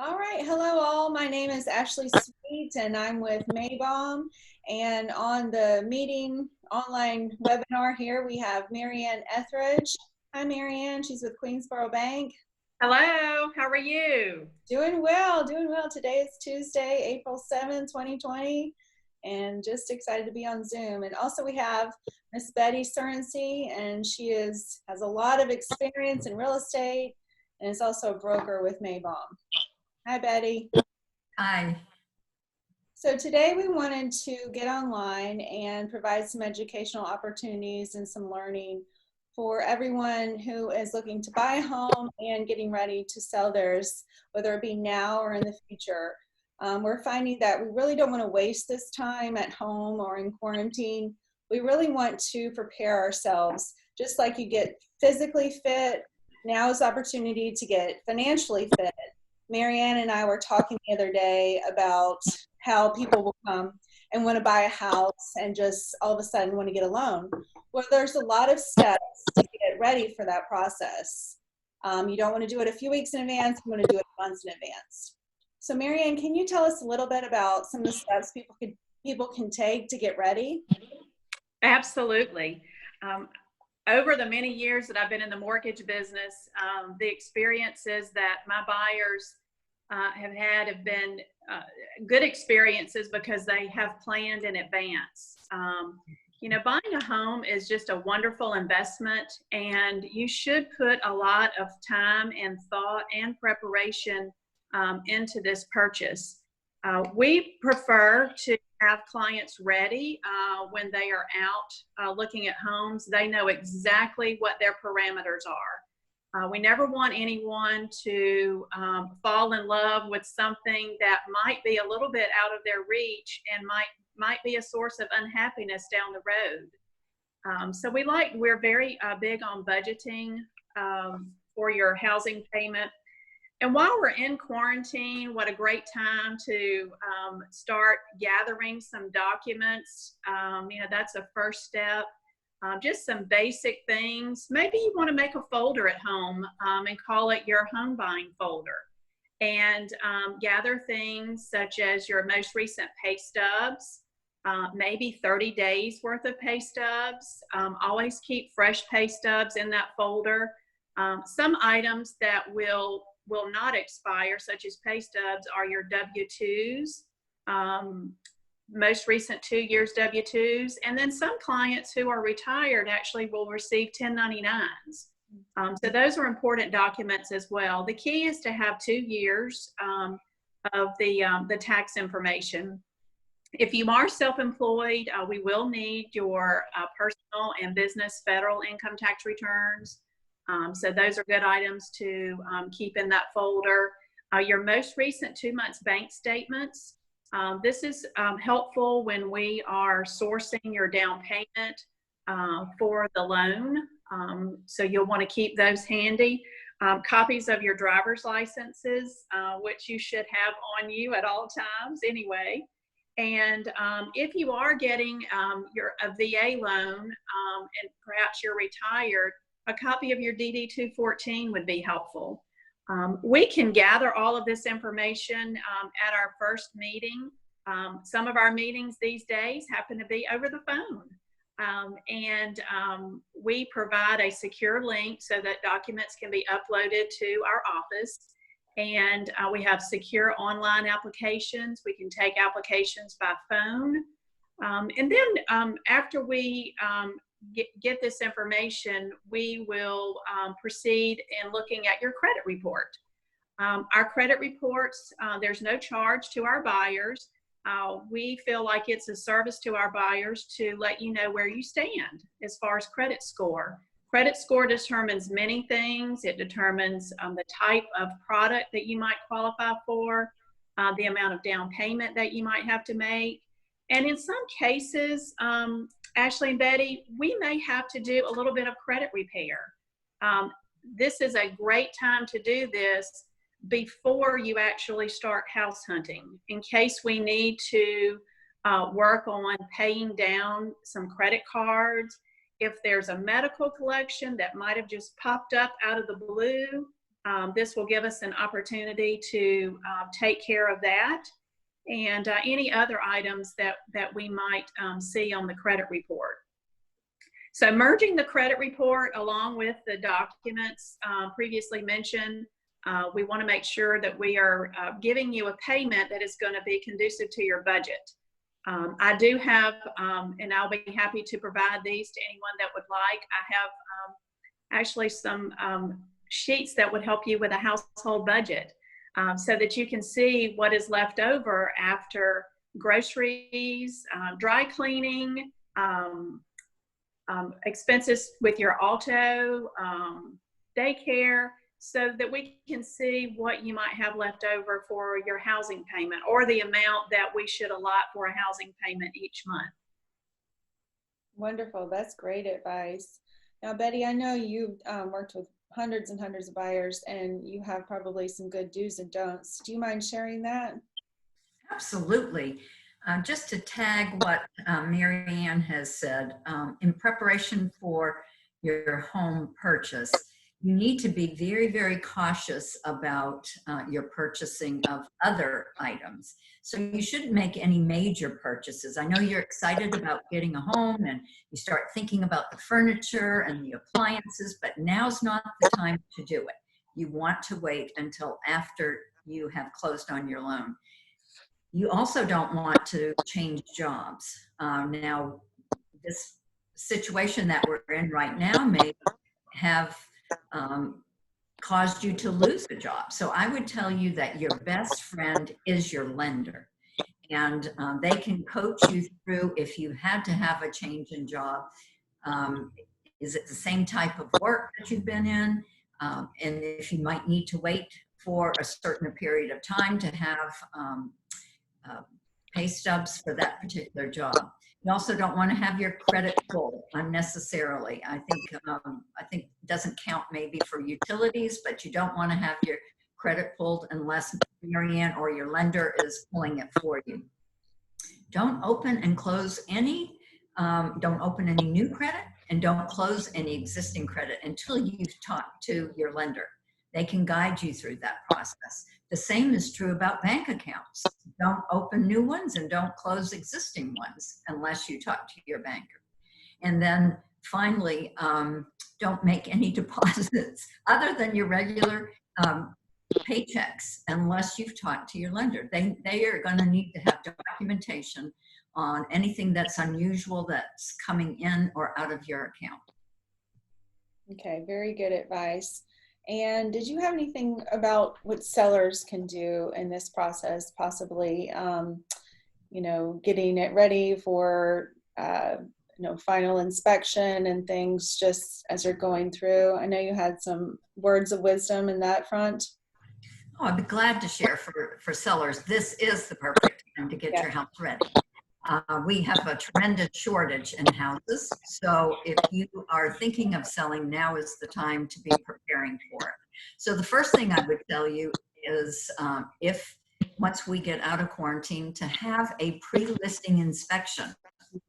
All right, hello all. My name is Ashley Sweet and I'm with Meybohm. And on the meeting online webinar here, we have Marianne Ethridge. Hi, Marianne. She's with Queensboro Bank. Hello, how are you? Doing well, doing well. Today is Tuesday, April 7th, 2020, and just excited to be on Zoom. And also we have Miss Betty Surrency, and she has a lot of experience in real estate and is also a broker with Meybohm. Hi, Betty. Hi. So today we wanted to get online and provide some educational opportunities and some learning for everyone who is looking to buy a home and getting ready to sell theirs, whether it be now or in the future. We're finding that we really don't want to waste this time at home or in quarantine. We really want to prepare ourselves. Just like you get physically fit, now is the opportunity to get financially fit. Marianne and I were talking the other day about how people will come and want to buy a house and just all of a sudden want to get a loan. Well, there's a lot of steps to get ready for that process. You don't want to do it a few weeks in advance, you want to do it months in advance. So Marianne, can you tell us a little bit about some of the steps people can take to get ready? Absolutely. Over the many years that I've been in the mortgage business, the experiences that my buyers have been good experiences because they have planned in advance. Buying a home is just a wonderful investment, and you should put a lot of time and thought and preparation into this purchase. We prefer to have clients ready when they are out looking at homes. They know exactly what their parameters are. We never want anyone to fall in love with something that might be a little bit out of their reach and might be a source of unhappiness down the road. So we're very big on budgeting for your housing payment. And while we're in quarantine, what a great time to start gathering some documents. That's a first step. Just some basic things. Maybe you want to make a folder at home and call it your home buying folder. And gather things such as your most recent pay stubs, maybe 30 days worth of pay stubs. Always keep fresh pay stubs in that folder. Some items that will not expire, such as pay stubs, are your W-2s, most recent 2 years W-2s, and then some clients who are retired actually will receive 1099s. So those are important documents as well. The key is to have 2 years of the tax information. If you are self-employed, we will need your personal and business federal income tax returns. So those are good items to keep in that folder. Your most recent 2 months bank statements. This is helpful when we are sourcing your down payment for the loan. So you'll want to keep those handy. Copies of your driver's licenses, which you should have on you at all times anyway. And if you are getting a VA loan and perhaps you're retired, a copy of your DD-214 would be helpful. We can gather all of this information at our first meeting. Some of our meetings these days happen to be over the phone. We provide a secure link so that documents can be uploaded to our office. And we have secure online applications. We can take applications by phone. And then after we get this information, we will proceed in looking at your credit report. Our credit reports, there's no charge to our buyers. We feel like it's a service to our buyers to let you know where you stand as far as credit score. Credit score determines many things. It determines the type of product that you might qualify for, the amount of down payment that you might have to make. And in some cases, Ashley and Betty, we may have to do a little bit of credit repair. This is a great time to do this before you actually start house hunting, in case we need to work on paying down some credit cards. If there's a medical collection that might have just popped up out of the blue, This will give us an opportunity to take care of that and any other items that we might see on the credit report. So merging the credit report along with the documents previously mentioned, we want to make sure that we are giving you a payment that is going to be conducive to your budget. I do have, and I'll be happy to provide these to anyone that would like. I have actually some sheets that would help you with a household budget so that you can see what is left over after groceries, dry cleaning, expenses with your auto, daycare, so that we can see what you might have left over for your housing payment or the amount that we should allot for a housing payment each month. Wonderful. That's great advice. Now, Betty, I know you've worked with hundreds and hundreds of buyers, and you have probably some good do's and don'ts. Do you mind sharing that? Absolutely. Just to tag what Mary Ann has said, in preparation for your home purchase, you need to be very, very cautious about your purchasing of other items. So you shouldn't make any major purchases. I know you're excited about getting a home and you start thinking about the furniture and the appliances, but now's not the time to do it. You want to wait until after you have closed on your loan. You also don't want to change jobs. Now, this situation that we're in right now may have caused you to lose a job. So I would tell you that your best friend is your lender. And they can coach you through if you had to have a change in job. Is it the same type of work that you've been in? And if you might need to wait for a certain period of time to have pay stubs for that particular job. You also don't want to have your credit pulled unnecessarily. I think it doesn't count maybe for utilities, but you don't want to have your credit pulled unless Mary Ann or your lender is pulling it for you. Don't open and close any, don't open any new credit, and don't close any existing credit until you've talked to your lender. They can guide you through that process. The same is true about bank accounts. Don't open new ones and don't close existing ones unless you talk to your banker. And then finally, don't make any deposits other than your regular paychecks unless you've talked to your lender. They are going to need to have documentation on anything that's unusual that's coming in or out of your account. Okay, very good advice. And did you have anything about what sellers can do in this process, possibly, you know, getting it ready for, you know, final inspection and things just as you're going through? I know you had some words of wisdom in that front. Oh, I'd be glad to share for sellers. This is the perfect time to get your house ready. We have a tremendous shortage in houses. So if you are thinking of selling, now is the time to be preparing for it. So the first thing I would tell you is if once we get out of quarantine, to have a pre-listing inspection.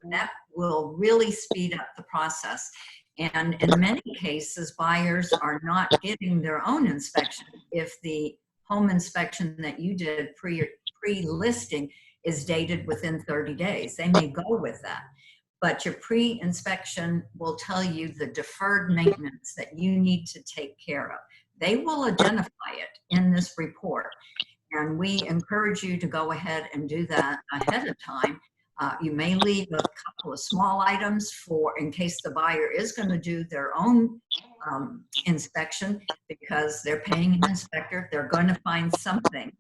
That will really speed up the process. And in many cases, buyers are not getting their own inspection if the home inspection that you did pre-listing is dated within 30 days. They may go with that. But your pre-inspection will tell you the deferred maintenance that you need to take care of. They will identify it in this report. And we encourage you to go ahead and do that ahead of time. You may leave a couple of small items for in case the buyer is going to do their own inspection, because they're paying an inspector. They're going to find something.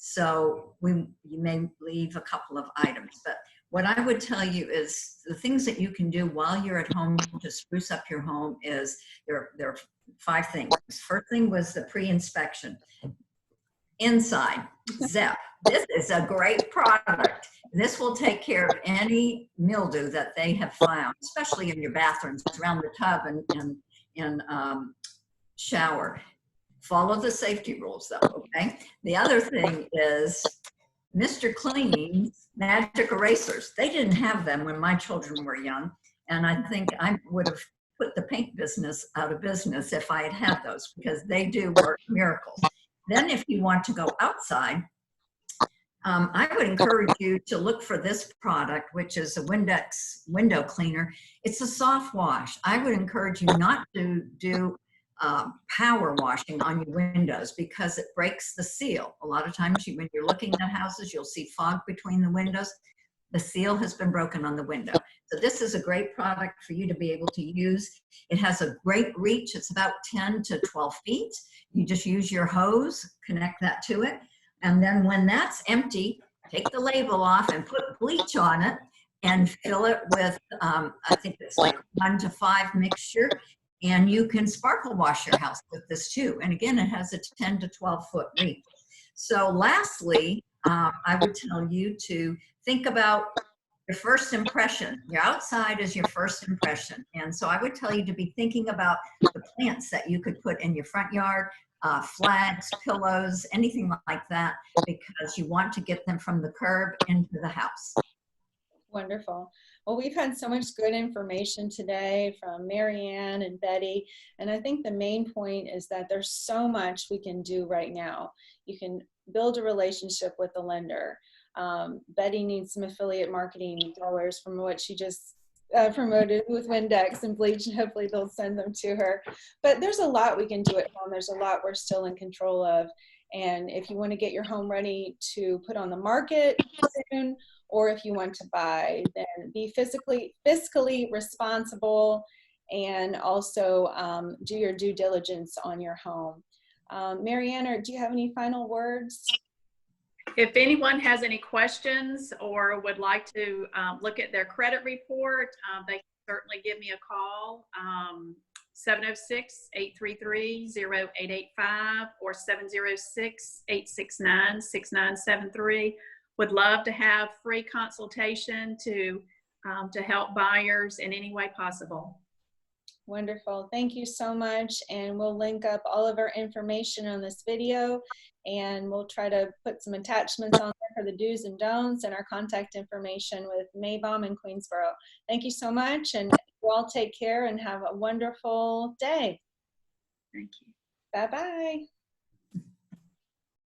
So you may leave a couple of items. But what I would tell you is the things that you can do while you're at home to spruce up your home is there are 5 things. First thing was the pre-inspection. Inside, Zep. This is a great product. This will take care of any mildew that they have found, especially in your bathrooms, around the tub and shower. Follow the safety rules though, okay? The other thing is Mr. Clean's magic erasers. They didn't have them when my children were young. And I think I would have put the paint business out of business if I had had those, because they do work miracles. Then if you want to go outside, I would encourage you to look for this product, which is a Windex window cleaner. It's a soft wash. I would encourage you not to do power washing on your windows because it breaks the seal. A lot of times when you're looking at houses, you'll see fog between the windows. The seal has been broken on the window. So this is a great product for you to be able to use. It has a great reach. It's about 10 to 12 feet. You just use your hose, connect that to it. And then when that's empty, take the label off and put bleach on it and fill it with, I think it's like 1 to 5 mixture. And you can sparkle wash your house with this too. And again, it has a 10 to 12 foot reach. So lastly, I would tell you to think about your first impression. Your outside is your first impression. And so I would tell you to be thinking about the plants that you could put in your front yard, flags, pillows, anything like that, because you want to get them from the curb into the house. Wonderful. Well, we've had so much good information today from Marianne and Betty, and I think the main point is that there's so much we can do right now. You can build a relationship with the lender. Betty needs some affiliate marketing dollars from what she just promoted with Windex and bleach, and hopefully they'll send them to her. But there's a lot we can do at home. There's a lot we're still in control of. And if you want to get your home ready to put on the market soon, or if you want to buy, then be fiscally responsible and also do your due diligence on your home. Marianne, do you have any final words? If anyone has any questions or would like to look at their credit report, they can certainly give me a call, 706-833-0885 or 706-869-6973. Would love to have free consultation to help buyers in any way possible. Wonderful. Thank you so much. And we'll link up all of our information on this video, and we'll try to put some attachments on there for the do's and don'ts and our contact information with Meybohm in Queensboro. Thank you so much, and you all take care and have a wonderful day. Thank you. Bye-bye.